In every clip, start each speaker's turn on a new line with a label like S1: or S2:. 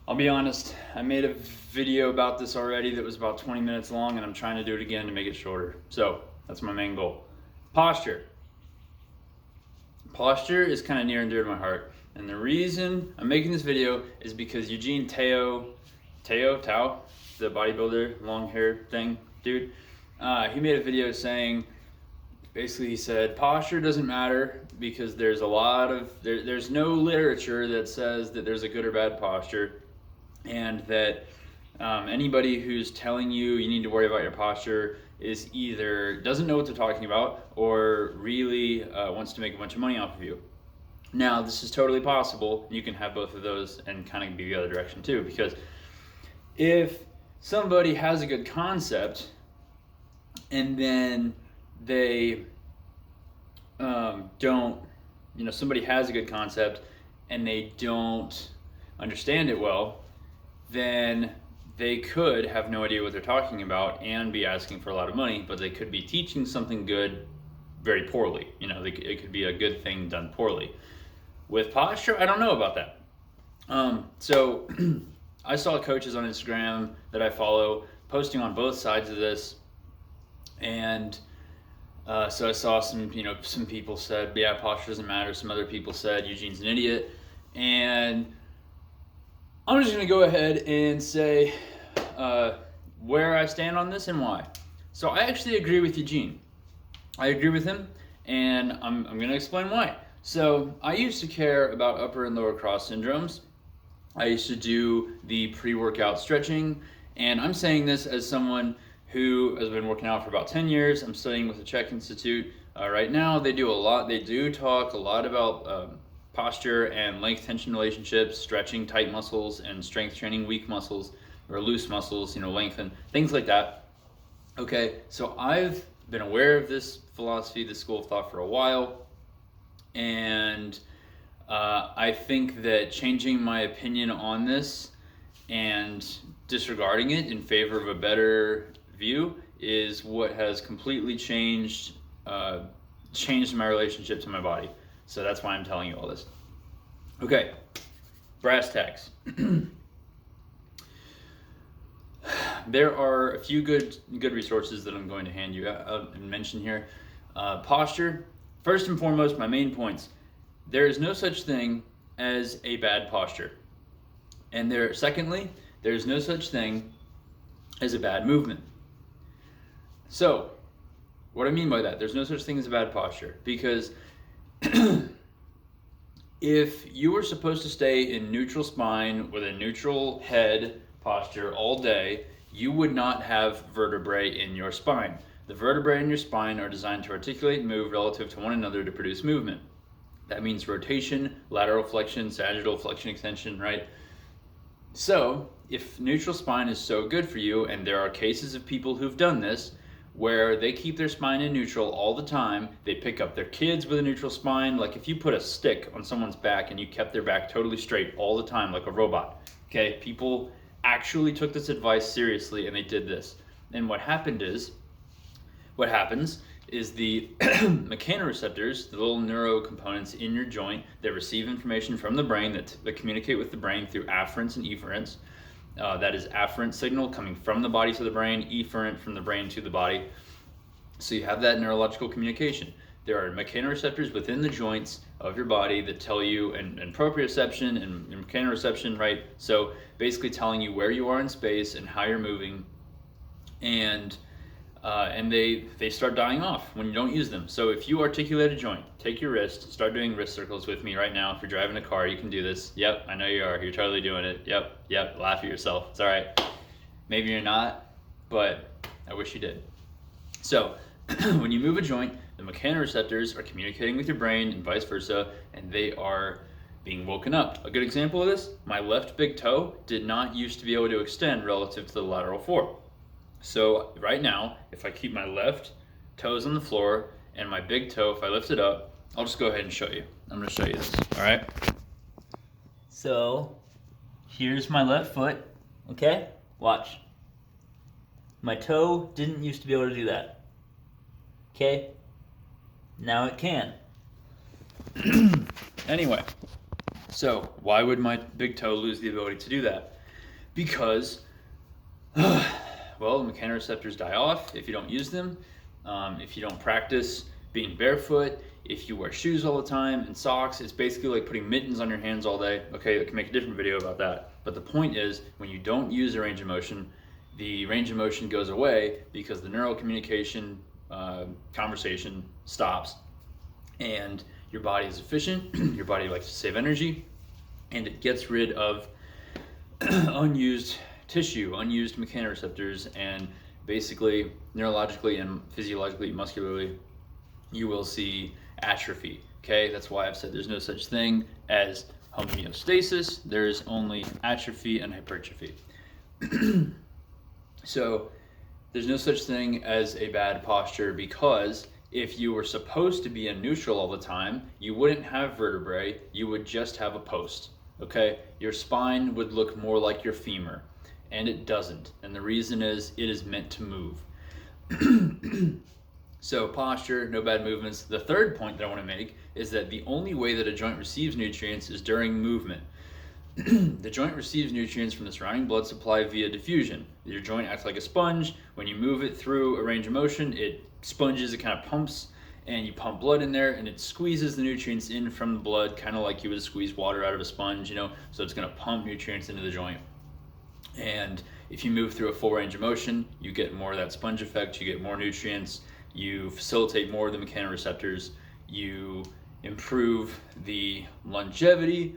S1: I'll be honest, I made a video about this already that was about 20 minutes long, and I'm trying to do it again to make it shorter. So that's my main goal. Posture. Posture is kind of near and dear to my heart. And the reason I'm making this video is because Eugene Tao, the bodybuilder, long hair thing, dude, he made a video saying, basically he said, posture doesn't matter because there's there's no literature that says that there's a good or bad posture, and that anybody who's telling you you need to worry about your posture is either doesn't know what they're talking about or really wants to make a bunch of money off of you. Now, this is totally possible. You can have both of those and kind of be the other direction too, because if somebody has a good concept and then they don't, somebody has a good concept and they don't understand it well, then they could have no idea what they're talking about and be asking for a lot of money, but they could be teaching something good very poorly. It could be a good thing done poorly. With posture, I don't know about that. So I saw coaches on Instagram that I follow posting on both sides of this, and so I saw some people said, yeah, posture doesn't matter. Some other people said Eugene's an idiot, and I'm just going to go ahead and say where I stand on this and why. So I actually agree with Eugene. I agree with him, and I'm going to explain why. So I used to care about upper and lower cross syndromes. I used to do the pre-workout stretching, and I'm saying this as someone who has been working out for about 10 years. I'm studying with the CHEK Institute right now. They do talk a lot about posture and length tension relationships, stretching tight muscles and strength training weak muscles or loose muscles, lengthen, things like that. Okay, so I've been aware of this philosophy, this school of thought for a while, and I think that changing my opinion on this and disregarding it in favor of a better view is what has completely changed my relationship to my body. So that's why I'm telling you all this. Okay, brass tacks. There are a few good resources that I'm going to hand you out and mention here. Posture, first and foremost, my main points. There is no such thing as a bad posture. And secondly, there is no such thing as a bad movement. So, what I mean by that, there's no such thing as a bad posture, because if you were supposed to stay in neutral spine with a neutral head posture all day, you would not have vertebrae in your spine. The vertebrae in your spine are designed to articulate and move relative to one another to produce movement. That means rotation, lateral flexion, sagittal flexion extension, right? So, if neutral spine is so good for you, and there are cases of people who've done this, where they keep their spine in neutral all the time, they pick up their kids with a neutral spine. Like if you put a stick on someone's back and you kept their back totally straight all the time like a robot, okay? People actually took this advice seriously and they did this. And what happens is the mechanoreceptors, the little neuro components in your joint that receive information from the brain that communicate with the brain through afferents and efferents. That is afferent signal coming from the body to the brain, efferent from the brain to the body. So you have that neurological communication. There are mechanoreceptors within the joints of your body that tell you, and proprioception and mechanoreception, right? So basically telling you where you are in space and how you're moving, and they start dying off when you don't use them. So if you articulate a joint, take your wrist, start doing wrist circles with me right now. If you're driving a car, you can do this. Yep, I know you are. You're totally doing it. Yep, laugh at yourself. It's all right. Maybe you're not, but I wish you did. So when you move a joint, the mechanoreceptors are communicating with your brain and vice versa, and they are being woken up. A good example of this, my left big toe did not used to be able to extend relative to the lateral four. So right now, if I keep my left toes on the floor and my big toe, if I lift it up, I'll just go ahead and show you. I'm going to show you this, all right? So here's my left foot, okay? Watch. My toe didn't used to be able to do that, okay? Now it can. Anyway, so why would my big toe lose the ability to do that? Because, well, the mechanoreceptors die off if you don't use them, if you don't practice being barefoot, if you wear shoes all the time and socks. It's basically like putting mittens on your hands all day. Okay, I can make a different video about that. But the point is, when you don't use a range of motion, the range of motion goes away because the neural communication conversation stops, and your body is efficient, your body likes to save energy, and it gets rid of unused tissue, unused mechanoreceptors, and basically neurologically and physiologically, muscularly, you will see atrophy. Okay, that's why I've said there's no such thing as homeostasis. There's only atrophy and hypertrophy. So there's no such thing as a bad posture, because if you were supposed to be in neutral all the time, you wouldn't have vertebrae, you would just have a post. Okay, your spine would look more like your femur, and it doesn't. And the reason is it is meant to move. So posture, no bad movements. The third point that I want to make is that the only way that a joint receives nutrients is during movement. The joint receives nutrients from the surrounding blood supply via diffusion. Your joint acts like a sponge. When you move it through a range of motion, it sponges, it kind of pumps, and you pump blood in there, and it squeezes the nutrients in from the blood, kind of like you would squeeze water out of a sponge, you know, so it's going to pump nutrients into the joint. And if you move through a full range of motion, you get more of that sponge effect, you get more nutrients, you facilitate more of the mechanoreceptors, you improve the longevity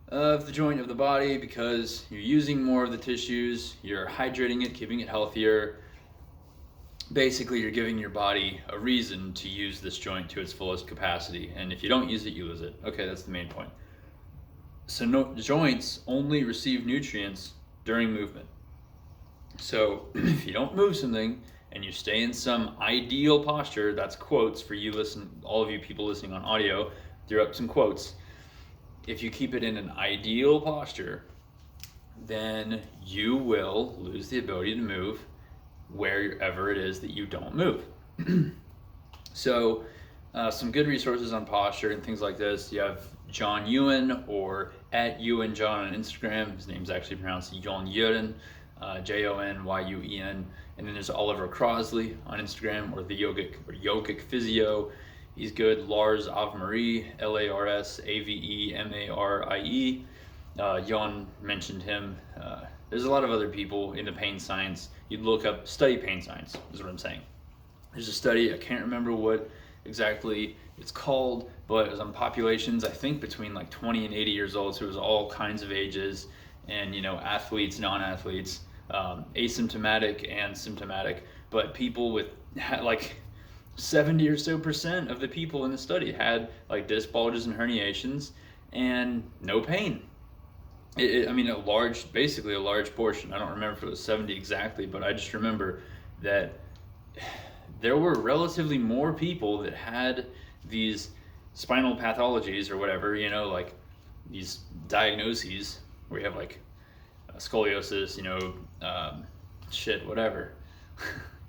S1: of the joint of the body because you're using more of the tissues, you're hydrating it, keeping it healthier. Basically, you're giving your body a reason to use this joint to its fullest capacity, and if you don't use it, you lose it. Okay, that's the main point. So joints only receive nutrients during movement. So if you don't move something and you stay in some ideal posture, that's quotes for you all of you people listening on audio, throw up some quotes. If you keep it in an ideal posture, then you will lose the ability to move wherever it is that you don't move. So some good resources on posture and things like this. You have John Ewan, or @EwanJohn on Instagram. His name's actually pronounced Jon Yuen, Jonyuen. And then there's Oliver Crosley on Instagram, or the yogic physio. He's good. Lars Avmarie, LarsAvemarie. Jon mentioned him. There's a lot of other people in the pain science. You'd look up, study pain science, is what I'm saying. There's a study, I can't remember what exactly it's called, but it was on populations, I think between like 20 and 80 years old, so it was all kinds of ages, and you know, athletes, non-athletes, asymptomatic and symptomatic, but people with like 70 or so % of the people in the study had like disc bulges and herniations and no pain. I mean, basically a large portion. I don't remember if it was 70 exactly, but I just remember that there were relatively more people that had these spinal pathologies or whatever, you know, like these diagnoses where you have like scoliosis, you know, whatever.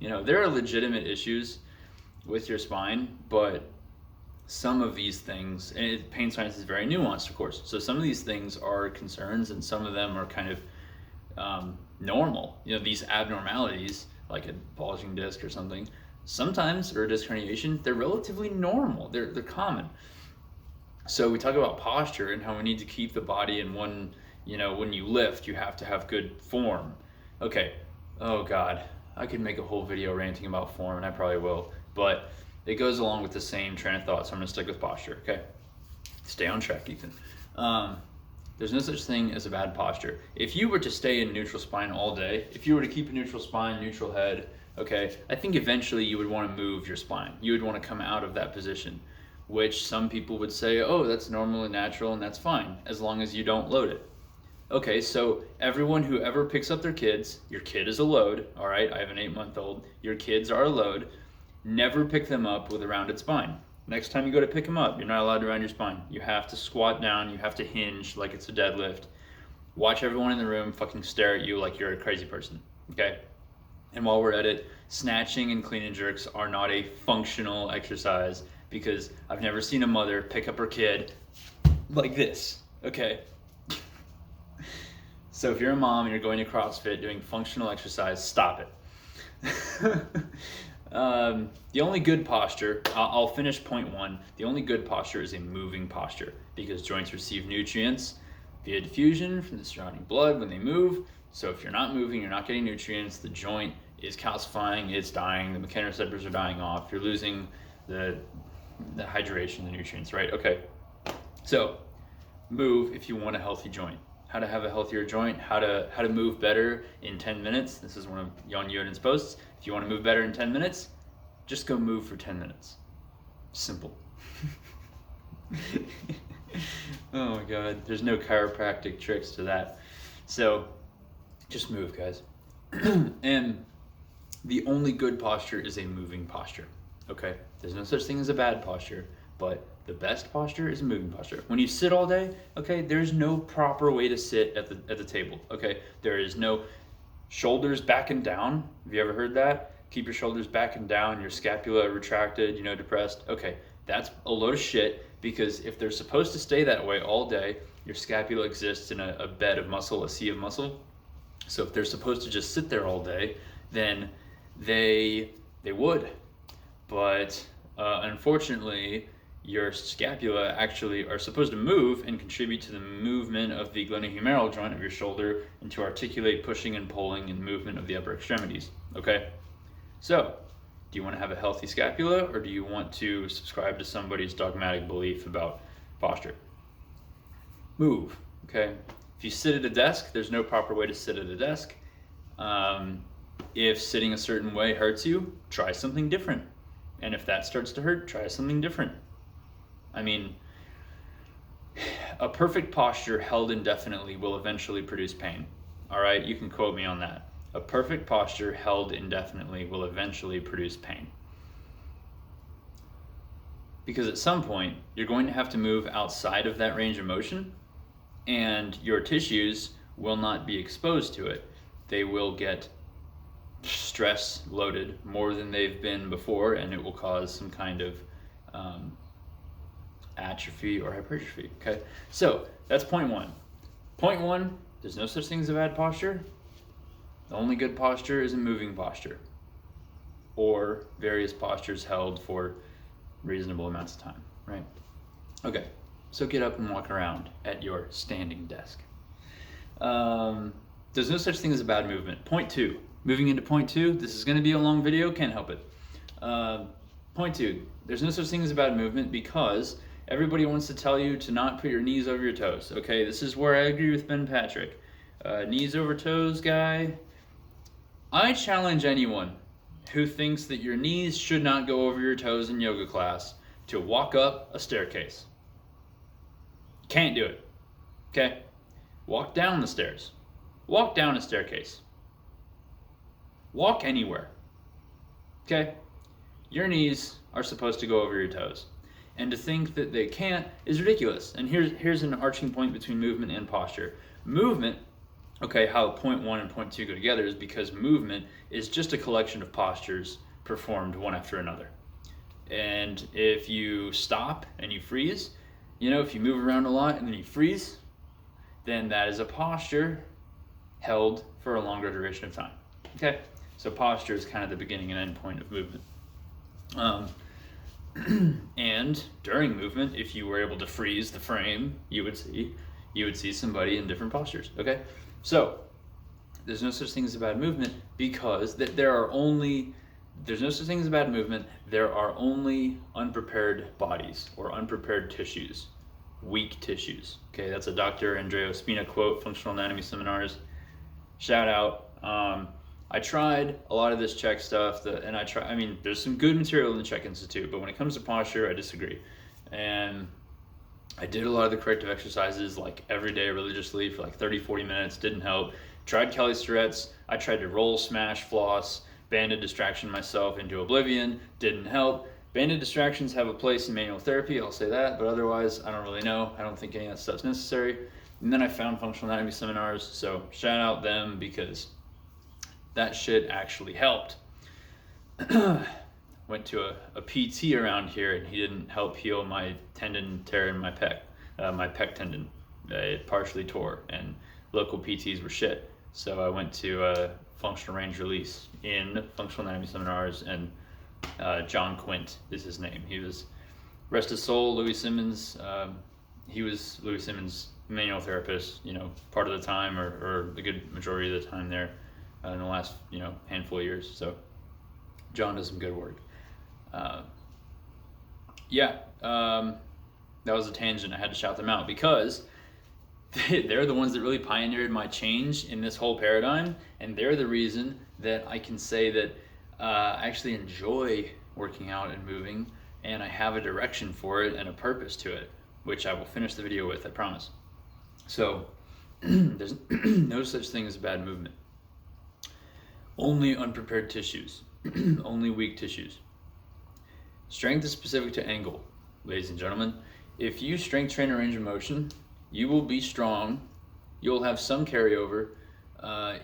S1: You know, there are legitimate issues with your spine, but some of these things, and pain science is very nuanced, of course, so some of these things are concerns and some of them are kind of normal. You know, these abnormalities, like a bulging disc or something, sometimes, or a disc herniation, they're relatively normal, they're common. So we talk about posture and how we need to keep the body in one, you know, when you lift, you have to have good form. Okay, oh God, I could make a whole video ranting about form, and I probably will, but it goes along with the same train of thought, so I'm gonna stick with posture, okay? Stay on track, Ethan. There's no such thing as a bad posture. If you were to stay in neutral spine all day, if you were to keep a neutral spine, neutral head, okay, I think eventually you would wanna move your spine. You would wanna come out of that position, which some people would say, oh, that's normal and natural, and that's fine, as long as you don't load it. Okay, so everyone who ever picks up their kids, your kid is a load, all right? I have an 8-month-old, your kids are a load. Never pick them up with a rounded spine. Next time you go to pick them up, you're not allowed to round your spine. You have to squat down, you have to hinge like it's a deadlift. Watch everyone in the room fucking stare at you like you're a crazy person, okay? And while we're at it, snatching and clean and jerks are not a functional exercise, because I've never seen a mother pick up her kid like this, okay? So if you're a mom and you're going to CrossFit doing functional exercise, stop it. The only good posture, I'll finish point one. The only good posture is a moving posture because joints receive nutrients via diffusion from the surrounding blood when they move. So if you're not moving, you're not getting nutrients, the joint is calcifying, it's dying, the mechanoreceptors are dying off, you're losing the hydration, the nutrients, right? Okay, so move if you want a healthy joint. How to have a healthier joint, how to move better in 10 minutes. This is one of Jan Yoden's posts. If you want to move better in 10 minutes, just go move for 10 minutes. Simple. Oh my God, there's no chiropractic tricks to that. So just move, guys. And the only good posture is a moving posture, okay? There's no such thing as a bad posture, but the best posture is a moving posture. When you sit all day, okay, there's no proper way to sit at the table, okay? There is no shoulders back and down. Have you ever heard that? Keep your shoulders back and down, your scapula retracted, depressed. Okay, that's a load of shit, because if they're supposed to stay that way all day, your scapula exists in a bed of muscle, a sea of muscle. So if they're supposed to just sit there all day, then they would. But unfortunately, your scapula actually are supposed to move and contribute to the movement of the glenohumeral joint of your shoulder and to articulate pushing and pulling and movement of the upper extremities, okay? So, do you want to have a healthy scapula, or do you want to subscribe to somebody's dogmatic belief about posture? Move, okay? If you sit at a desk, there's no proper way to sit at a desk. If sitting a certain way hurts you, try something different. And if that starts to hurt, try something different. I mean, a perfect posture held indefinitely will eventually produce pain. All right, you can quote me on that. A perfect posture held indefinitely will eventually produce pain. Because at some point, you're going to have to move outside of that range of motion, and your tissues will not be exposed to it. They will get stress loaded more than they've been before, and it will cause some kind of atrophy or hypertrophy, okay? So that's point one. Point one, there's no such thing as a bad posture. The only good posture is a moving posture, or various postures held for reasonable amounts of time, right? Okay, so get up and walk around at your standing desk. There's no such thing as a bad movement. Point two, moving into point two, this is gonna be a long video, can't help it. Point two, there's no such thing as a bad movement because everybody wants to tell you to not put your knees over your toes. Okay, this is where I agree with Ben Patrick. Knees over toes guy. I challenge anyone who thinks that your knees should not go over your toes in yoga class to walk up a staircase. Can't do it. Okay? Walk down the stairs. Walk down a staircase. Walk anywhere. Okay? Your knees are supposed to go over your toes. And to think that they can't is ridiculous. And here's an arching point between movement and posture. Movement, okay, how point one and point two go together is because movement is just a collection of postures performed one after another. And if you stop and you freeze, if you move around a lot and then you freeze, then that is a posture held for a longer duration of time. Okay, so posture is kind of the beginning and end point of movement. And during movement, if you were able to freeze the frame, you would see somebody in different postures. Okay, so there's no such thing as a bad movement because there's no such thing as a bad movement. There are only unprepared bodies or unprepared tissues, weak tissues. Okay, that's a Dr. Andrea Ospina quote, Functional Anatomy Seminars. Shout out. I tried a lot of this CHEK stuff, there's some good material in the CHEK Institute, but when it comes to posture, I disagree. And I did a lot of the corrective exercises like every day religiously for like 30, 40 minutes, didn't help. Tried Kelly Starrett's, I tried to roll, smash, floss, banded distraction myself into oblivion, didn't help. Banded distractions have a place in manual therapy, I'll say that, but otherwise, I don't really know. I don't think any of that stuff's necessary. And then I found Functional Anatomy Seminars, so shout out them because that shit actually helped. Went to a PT around here and he didn't help heal my tendon tear in my pec tendon. It partially tore and local PTs were shit. So I went to functional range release in functional anatomy seminars, and John Quint is his name. He was, rest his soul, Louis Simmons. He was Louis Simmons' manual therapist, part of the time, or the good majority of the time there in the last, handful of years. So John does some good work. That was a tangent. I had to shout them out because they're the ones that really pioneered my change in this whole paradigm, and they're the reason that I can say that I actually enjoy working out and moving, and I have a direction for it and a purpose to it, which I will finish the video with, I promise. So there's no such thing as bad movement. Only unprepared tissues, only weak tissues. Strength is specific to angle, ladies and gentlemen. If you strength train a range of motion, you will be strong. You'll have some carryover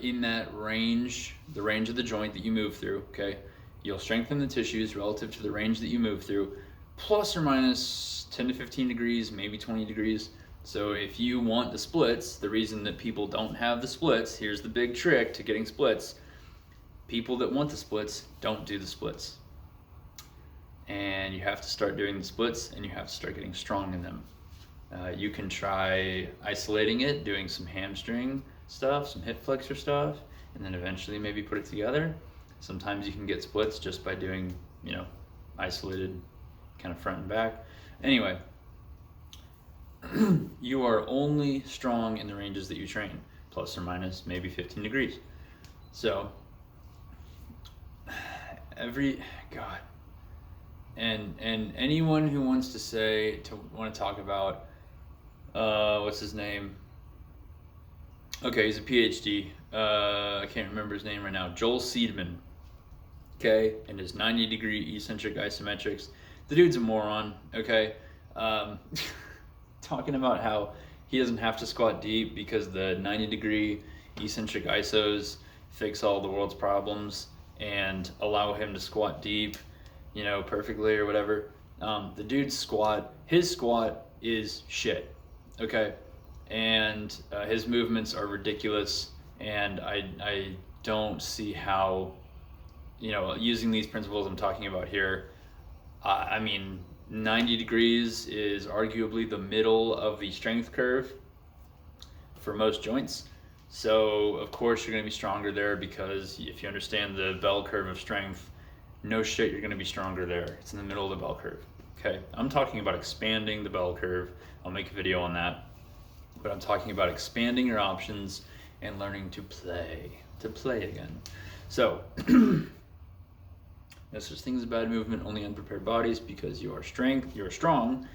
S1: in that range, the range of the joint that you move through, okay? You'll strengthen the tissues relative to the range that you move through, plus or minus 10 to 15 degrees, maybe 20 degrees. So if you want the splits, the reason that people don't have the splits, here's the big trick to getting splits. People that want the splits don't do the splits. And you have to start doing the splits, and you have to start getting strong in them. You can try isolating it, doing some hamstring stuff, some hip flexor stuff, and then eventually maybe put it together. Sometimes you can get splits just by doing, isolated kind of front and back. Anyway, you are only strong in the ranges that you train, plus or minus maybe 15 degrees. So, and anyone who wants to talk about what's his name? Okay, he's a PhD. I can't remember his name right now. Joel Seedman. Okay, and his 90-degree eccentric isometrics. The dude's a moron. Okay, talking about how he doesn't have to squat deep because the 90-degree eccentric isos fix all the world's problems and allow him to squat deep, perfectly or whatever. The dude's squat, his squat is shit. Okay, and his movements are ridiculous, and I don't see how, using these principles I'm talking about here, 90 degrees is arguably the middle of the strength curve for most joints. So of course you're going to be stronger there, because if you understand the bell curve of strength, no shit, you're going to be stronger there. It's in the middle of the bell curve. Okay, I'm talking about expanding the bell curve. I'll make a video on that. But I'm talking about expanding your options and learning to play again. So, no such thing as bad movement, only unprepared bodies, because you're strong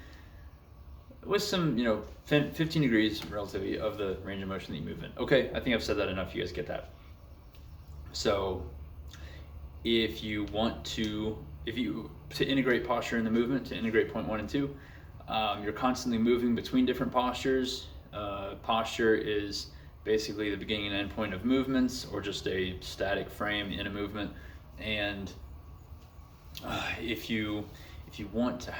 S1: with some, 15 degrees relativity of the range of motion that you move in. Okay, I think I've said that enough. You guys get that. So, if you want to integrate posture in the movement, to integrate point 1 and 2, you're constantly moving between different postures. Posture is basically the beginning and end point of movements, or just a static frame in a movement. And if you want to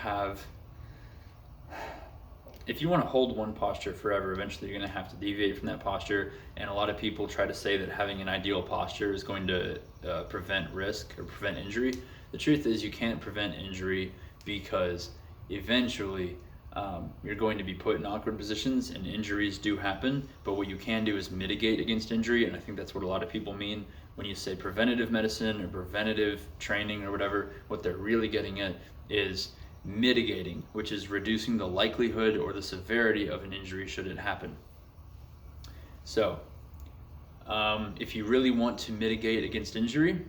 S1: hold one posture forever, eventually you're going to have to deviate from that posture. And a lot of people try to say that having an ideal posture is going to prevent risk or prevent injury. The truth is, you can't prevent injury, because eventually you're going to be put in awkward positions, and injuries do happen. But what you can do is mitigate against injury, and I think that's what a lot of people mean when you say preventative medicine or preventative training or whatever. What they're really getting at is mitigating, which is reducing the likelihood or the severity of an injury should it happen. So if you really want to mitigate against injury,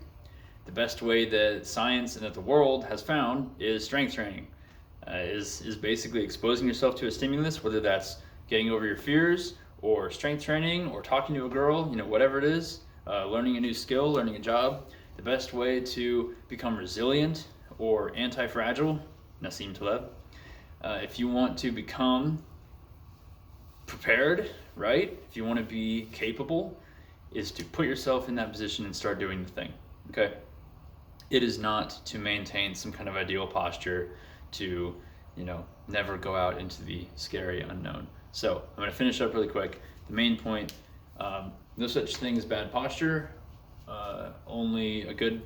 S1: the best way that science and that the world has found is strength training. Is basically exposing yourself to a stimulus, whether that's getting over your fears, or strength training, or talking to a girl, whatever it is, learning a new skill, learning a job. The best way to become resilient or antifragile, Nassim Taleb, if you want to become prepared, right? If you want to be capable, is to put yourself in that position and start doing the thing, okay? It is not to maintain some kind of ideal posture to, never go out into the scary unknown. So I'm going to finish up really quick. The main point No such thing as bad posture. Only a good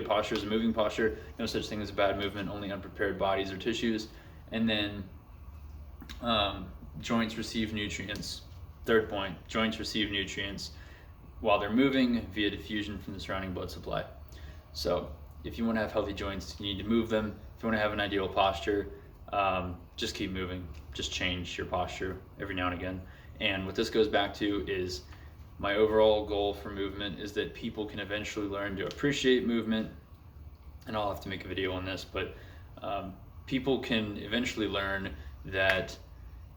S1: posture is a moving posture. No such thing as bad movement, only unprepared bodies or tissues. And then joints receive nutrients. Third point, joints receive nutrients while they're moving via diffusion from the surrounding blood supply. So if you want to have healthy joints, you need to move them. If you want to have an ideal posture, just keep moving. Just change your posture every now and again. And what this goes back to is my overall goal for movement is that people can eventually learn to appreciate movement. And I'll have to make a video on this, but people can eventually learn that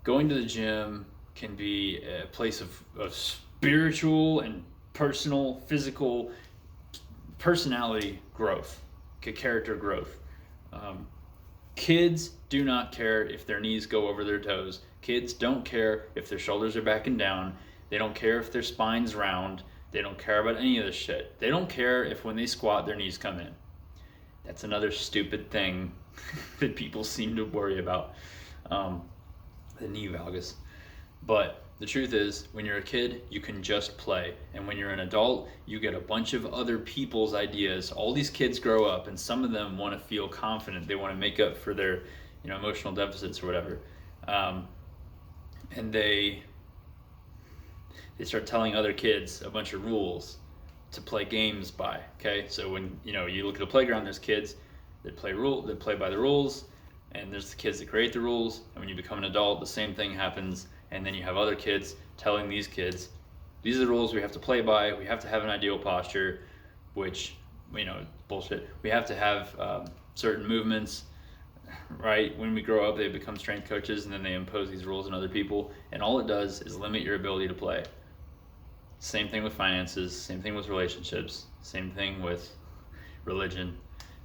S1: going to the gym can be a place of spiritual and personal, physical, personality growth, character growth. Kids do not care if their knees go over their toes. Kids don't care if their shoulders are back and down. They don't care if their spine's round. They don't care about any of this shit. They don't care if when they squat their knees come in. That's another stupid thing that people seem to worry about, the knee valgus. But the truth is, when you're a kid, you can just play. And when you're an adult, you get a bunch of other people's ideas. All these kids grow up, and some of them want to feel confident. They want to make up for their, emotional deficits or whatever. And they start telling other kids a bunch of rules to play games by. Okay, so when you look at the playground, there's kids that play by the rules, and there's the kids that create the rules. And when you become an adult, the same thing happens. And then you have other kids telling these kids, these are the rules we have to play by. We have to have an ideal posture, which, bullshit. We have to have certain movements, right? When we grow up, they become strength coaches, and then they impose these rules on other people. And all it does is limit your ability to play. Same thing with finances, same thing with relationships, same thing with religion.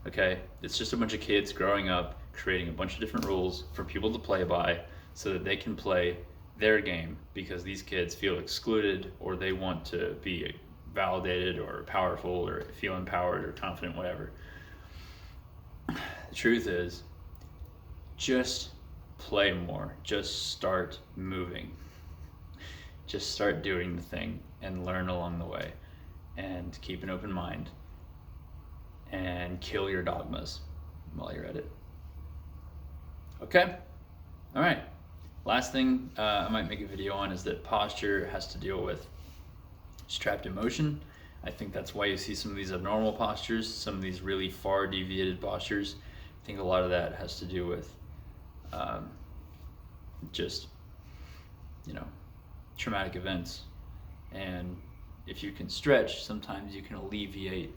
S1: Okay, it's just a bunch of kids growing up, creating a bunch of different rules for people to play by so that they can play their game, because these kids feel excluded, or they want to be validated or powerful or feel empowered or confident, whatever. The truth is, just play more. Just start moving. Just start doing the thing and learn along the way, and keep an open mind, and kill your dogmas while you're at it. Okay? All right. Last thing I might make a video on is that posture has to deal with trapped emotion. I think that's why you see some of these abnormal postures, some of these really far deviated postures. I think a lot of that has to do with just, traumatic events. And if you can stretch, sometimes you can alleviate.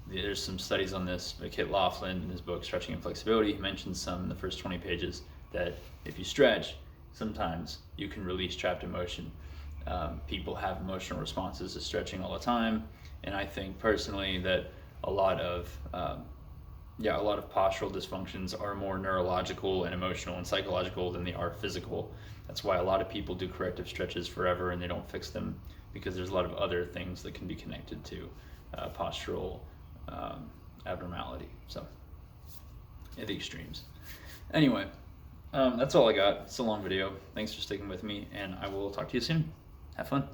S1: There's some studies on this. Kit Laughlin, in his book Stretching and Flexibility, he mentions some in the first 20 pages that if you stretch, sometimes you can release trapped emotion. People have emotional responses to stretching all the time, and I think personally that a lot of postural dysfunctions are more neurological and emotional and psychological than they are physical. That's why a lot of people do corrective stretches forever and they don't fix them, because there's a lot of other things that can be connected to postural abnormality. So, at the extremes. Anyway, that's all I got. It's a long video. Thanks for sticking with me, and I will talk to you soon. Have fun.